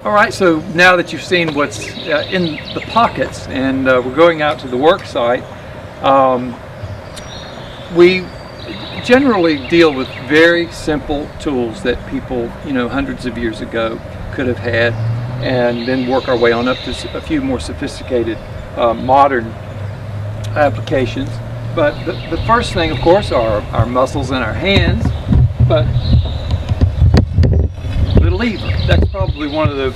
All right, so now that you've seen what's in the pockets, and we're going out to the work site, we generally deal with very simple tools that people, hundreds of years ago could have had, and then work our way on up to a few more sophisticated modern applications. But the first thing, of course, are our muscles in our hands, but the lever. That's probably one of the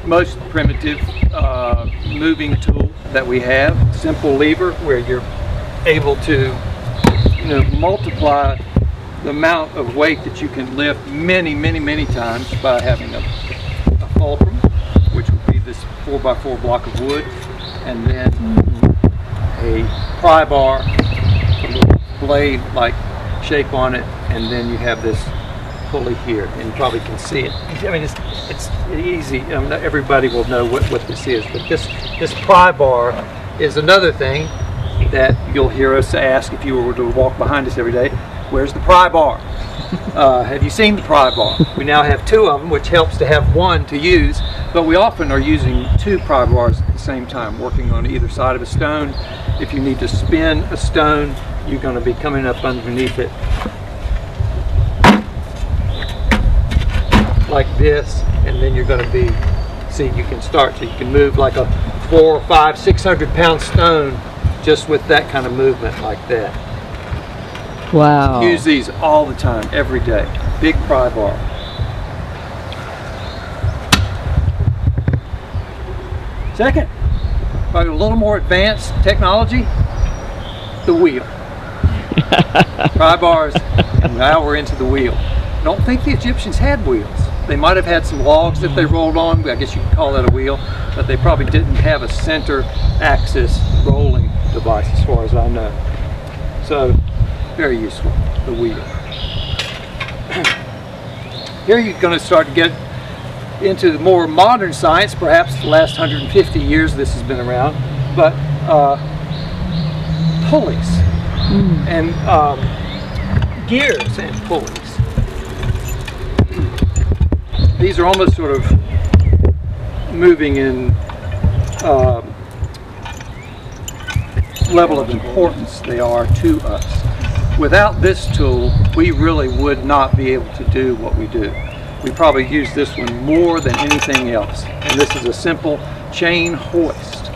most primitive moving tool that we have. Simple lever where you're able to multiply the amount of weight that you can lift many times by having a fulcrum, which would be this 4x4 block of wood, and then a pry bar, a little blade like shape on it, and then you have this pulley here, and you probably can see it. I mean, it's easy. Everybody will know what this is, but this pry bar is another thing that you'll hear us ask if you were to walk behind us every day. Where's the pry bar? Have you seen the pry bar? We now have two of them, which helps to have one to use, but we often are using two pry bars at the same time, working on either side of a stone. If you need to spin a stone, you're going to be coming up underneath it like this, and then you're going to be, see, you can start, so you can move like a 400, 500, 600 pound stone just with that kind of movement like that. Wow. Use these all the time, every day. Big pry bar. Second, probably a little more advanced technology, the wheel. Pry bars, and now we're into the wheel. I don't think the Egyptians had wheels. They might have had some logs that they rolled on, I guess you could call that a wheel, but they probably didn't have a center axis rolling device as far as I know. So, very useful, the wheel. Here you're going to start to get into the more modern science, perhaps the last 150 years this has been around, but pulleys and gears and pulleys. These are almost sort of moving in level of importance they are to us. Without this tool, we really would not be able to do what we do. We probably use this one more than anything else. And this is a simple chain hoist.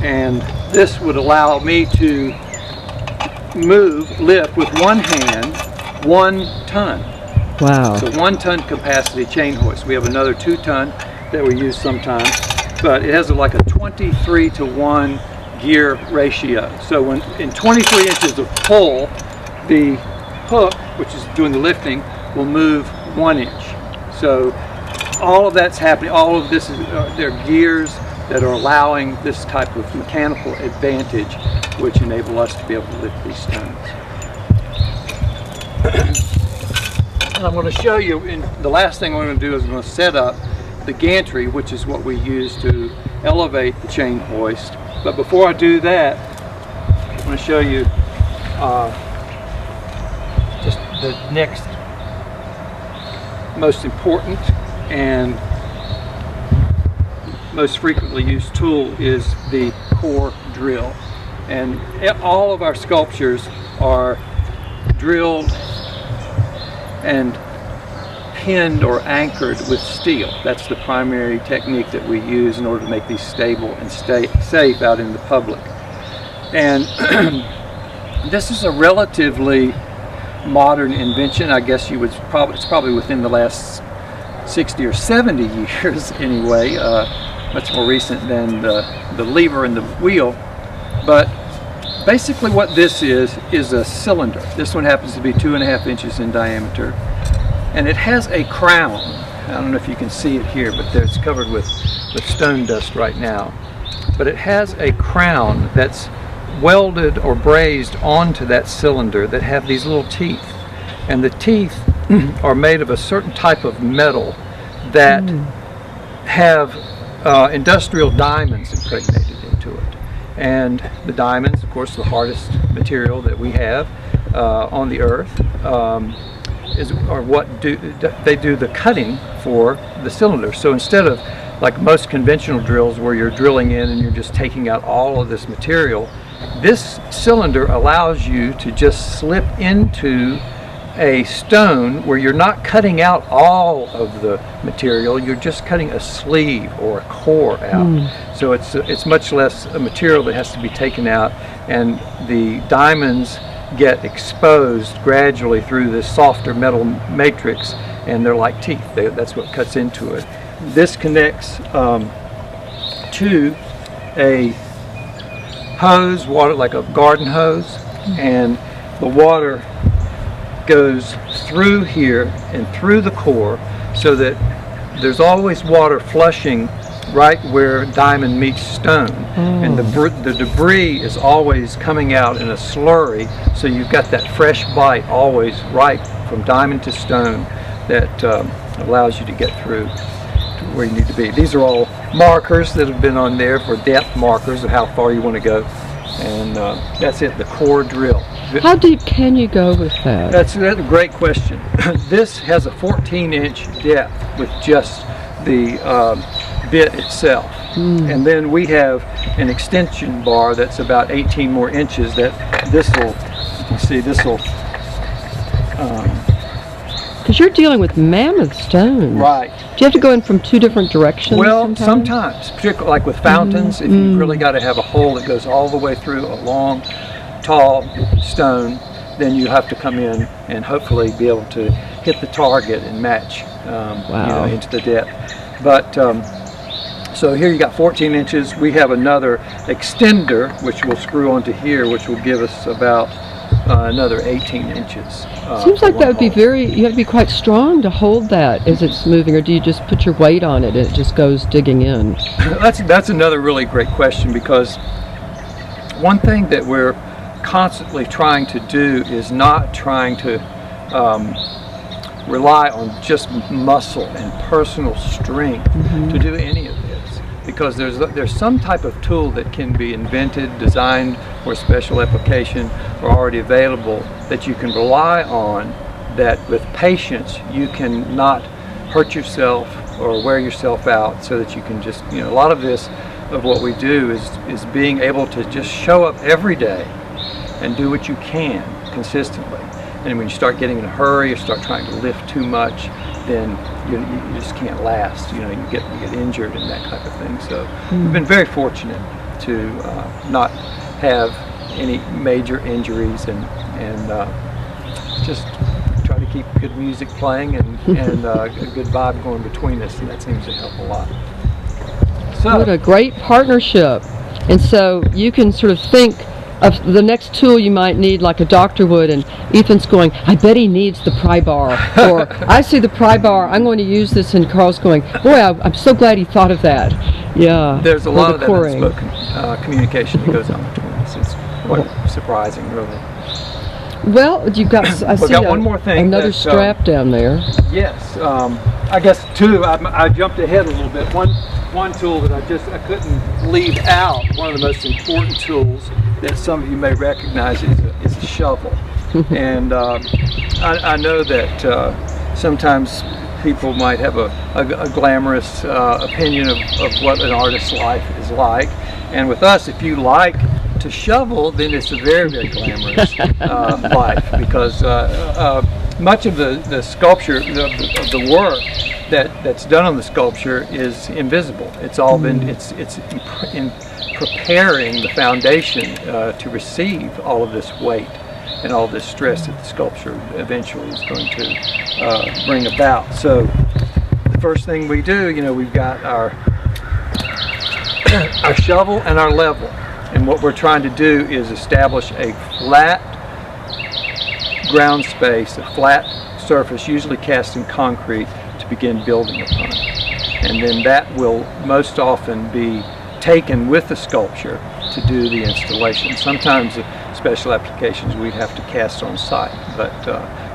And this would allow me to lift with one hand 1 ton. Wow. So 1 ton capacity chain hoist. We have another 2 ton that we use sometimes, but it has like a 23-to-1 gear ratio. So when in 23 inches of pull, the hook, which is doing the lifting, will move 1 inch. So all of that's happening. All of this is there are gears that are allowing this type of mechanical advantage, which enable us to be able to lift these stones. And I'm going to show you, the last thing we're going to do is we're going to set up the gantry, which is what we use to elevate the chain hoist. But before I do that, I'm going to show you just the next most important and most frequently used tool is the core drill. And all of our sculptures are drilled and pinned or anchored with steel. That's the primary technique that we use in order to make these stable and stay safe out in the public. And this is a relatively modern invention. I guess you would it's probably within the last 60 or 70 years anyway, much more recent than the lever and the wheel. But basically what this is a cylinder. This one happens to be 2.5 inches in diameter, and it has a crown. I don't know if you can see it here, but it's covered with stone dust right now. But it has a crown that's welded or brazed onto that cylinder that have these little teeth, and the teeth are made of a certain type of metal that have industrial diamonds impregnated into it. And the diamonds, of course, the hardest material that we have on the earth, are what they do the cutting for the cylinder. So instead of like most conventional drills where you're drilling in and you're just taking out all of this material, this cylinder allows you to just slip into a stone where you're not cutting out all of the material, you're just cutting a sleeve or a core out. So it's much less a material that has to be taken out, and the diamonds get exposed gradually through this softer metal matrix, and they're like teeth. That's what cuts into it. This connects to a hose, water, like a garden hose, and the water goes through here and through the core, so that there's always water flushing right where diamond meets stone, and the debris is always coming out in a slurry, so you've got that fresh bite always right from diamond to stone that allows you to get through to where you need to be. These are all markers that have been on there for depth markers of how far you want to go, and that's it, the core drill. How deep can you go with that? That's a great question. This has a 14-inch depth with just the bit itself. And then we have an extension bar that's about 18 more inches that this will, you can see this will... Because you're dealing with mammoth stones. Right. Do you have to go in from two different directions? Well, sometimes, particularly like with fountains, if you've really got to have a hole that goes all the way through a long, tall stone, then you have to come in and hopefully be able to hit the target and match into the depth. But so here you got 14 inches. We have another extender which we'll screw onto here, which will give us about another 18 inches. Seems like that would be you have to be quite strong to hold that as it's moving, or do you just put your weight on it and it just goes digging in? That's another really great question, because one thing that we're constantly trying to do is not trying to rely on just muscle and personal strength to do any of this, because there's some type of tool that can be invented, designed for a special application, or already available, that you can rely on, that with patience you can not hurt yourself or wear yourself out, so that you can just, a lot of this of what we do is being able to just show up every day and do what you can consistently. And when you start getting in a hurry or start trying to lift too much, then you just can't last. You get injured and that type of thing. So we've been very fortunate to not have any major injuries, and just try to keep good music playing and a good vibe going between us, and that seems to help a lot. So, what a great partnership. And so you can sort of think of the next tool you might need, like a doctor would, and Ethan's going, I bet he needs the Pry Bar, or I see the Pry Bar, I'm going to use this, and Carl's going, boy, I'm so glad he thought of that. Yeah. There's a lot of that unspoken communication that goes on between us. It's quite surprising, really. Well, you've got, I see got one more thing. Another strap down there. Yes, I guess two. I jumped ahead a little bit. One tool that I couldn't leave out, one of the most important tools that some of you may recognize, is a shovel. And I know that sometimes people might have a glamorous opinion of what an artist's life is like. And with us, if you like to shovel, then it's a very, very glamorous life, because much of the sculpture, of the work that's done on the sculpture is invisible. It's all been, it's in preparing the foundation to receive all of this weight and all this stress that the sculpture eventually is going to bring about. So the first thing we do, we've got our shovel and our level. And what we're trying to do is establish a flat ground space, a flat surface, usually cast in concrete, to begin building upon. And then that will most often be taken with the sculpture to do the installation. Sometimes special applications we have to cast on site, but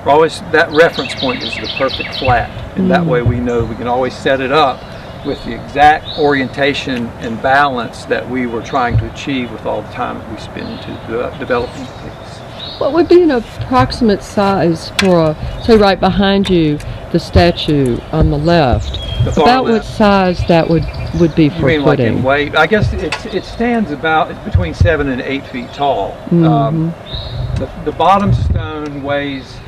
we're always, that reference point is the perfect flat, and that way we know we can always set it up with the exact orientation and balance that we were trying to achieve with all the time that we spend into developing the piece. What would be an approximate size for, say, right behind you, the statue on the left? The far About left. what size that would be You for mean like footing? in weight? I guess it stands about, it's between 7 and 8 feet tall. The bottom stone weighs,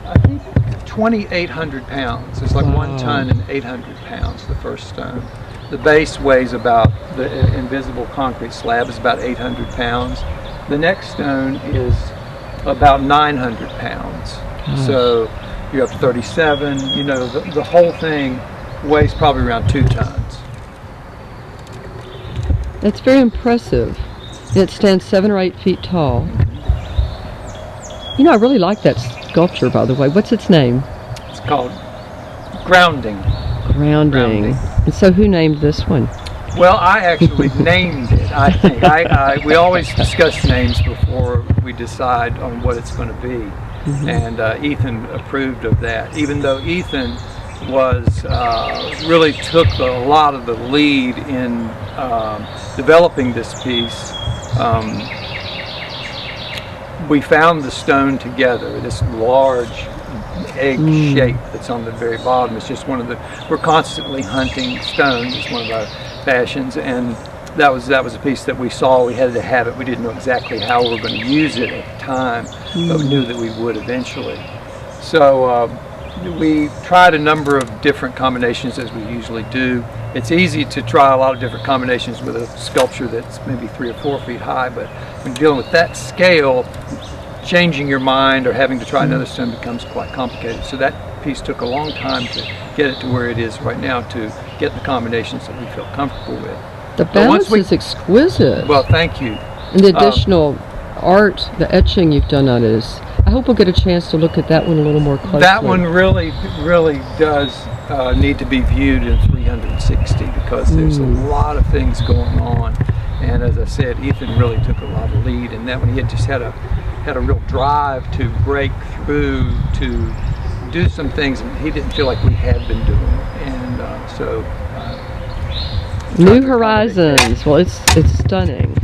I think, 2,800 pounds. It's like Wow. 1 ton and 800 pounds, the first stone. The base weighs about, the invisible concrete slab is about 800 pounds. The next stone is about 900 pounds. So you're up to 37, you know, the whole thing weighs probably around 2 tons. That's very impressive. It stands 7 or 8 feet tall. You know, I really like that sculpture, by the way. What's its name? It's called grounding. Grounding. And so who named this one? Well, I actually named it, I think. We always discuss names before we decide on what it's going to be. And Ethan approved of that, even though Ethan was really took a lot of the lead in developing this piece. We found the stone together, this large egg shape that's on the very bottom. It's just one of the, we're constantly hunting stones. It's one of our passions, and that was a piece that we saw. We had to have it. We didn't know exactly how we were going to use it at the time, but we knew that we would eventually. So we tried a number of different combinations, as we usually do. It's easy to try a lot of different combinations with a sculpture that's maybe 3 or 4 feet high, but when dealing with that scale, changing your mind or having to try another stone becomes quite complicated. So that piece took a long time to get it to where it is right now, to get the combinations that we feel comfortable with. The balance is exquisite. Well, thank you. And the additional art, the etching you've done on it is, I hope we'll get a chance to look at that one a little more closely. That one really does need to be viewed in 360, because there's a lot of things going on. And as I said, Ethan really took a lot of lead in that one. He had just had a real drive to break through, to do some things that he didn't feel like we had been doing. And New horizons. Well, it's stunning.